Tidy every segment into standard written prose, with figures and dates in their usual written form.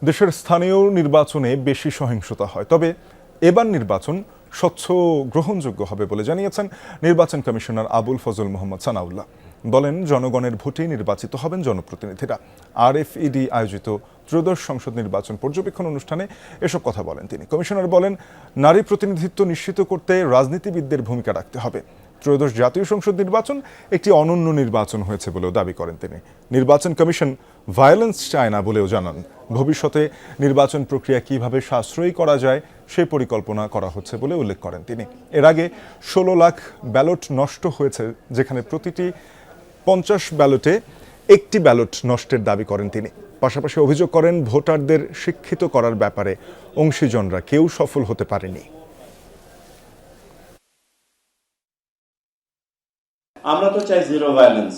দেশের স্থানীয় নির্বাচনে বেশি সহিংসতা হয়, তবে এবার নির্বাচন স্বচ্ছ গ্রহণযোগ্য হবে বলে জানিয়েছেন নির্বাচন কমিশনার আবুল ফজল মোহাম্মদ সানাউল্লাহ। বলেন, জনগণের ভোটে নির্বাচিত হবেন জনপ্রতিনিধিরা। আরএফইডি আয়োজিত ত্রয়োদশ সংসদ নির্বাচন পর্যবেক্ষণ অনুষ্ঠানে এসব কথা বলেন তিনি। কমিশনার বলেন, নারী প্রতিনিধিত্ব নিশ্চিত করতে রাজনীতিবিদদের ভূমিকা রাখতে হবে। ত্রয়োদশ জাতীয় সংসদ নির্বাচন একটি অনন্য নির্বাচন হয়েছে বলেও দাবি করেন তিনি। নির্বাচন কমিশন ভায়োলেন্স চায় না বলেও জানান। ভবিষ্যতে নির্বাচন প্রক্রিয়া কিভাবে সাশ্রয়ী করা যায় সে পরিকল্পনা করা হচ্ছে বলে উল্লেখ করেন তিনি। এর আগে 16 লাখ ব্যালট নষ্ট হয়েছে, যেখানে প্রতিটি 50 ব্যালটে একটি ব্যালট নষ্টের দাবি করেন তিনি। পাশাপাশি অভিযোগ করেন, ভোটারদের শিক্ষিত করার ব্যাপারে অংশীজনরা কেউ সফল হতে পারেনি। আমরা তো চাই জিরো ভায়োলেন্স,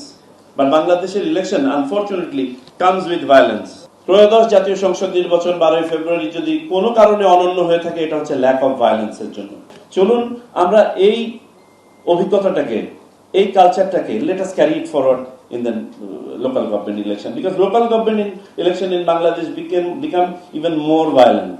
বাট বাংলাদেশের election unfortunately comes with violence. ত্রয়োদশ জাতীয় সংসদ নির্বাচন 12 ফেব্রুয়ারি যদি কোনো কারণে অনন্য হয়ে থাকে, এটা হচ্ছে ল্যাক অফ ভায়োলেন্সের জন্য। চলুন আমরা এই অভিজ্ঞতাটাকে, এই কালচারটাকে let us carry it forward in the local government election, because local government election in Bangladesh become even more violent.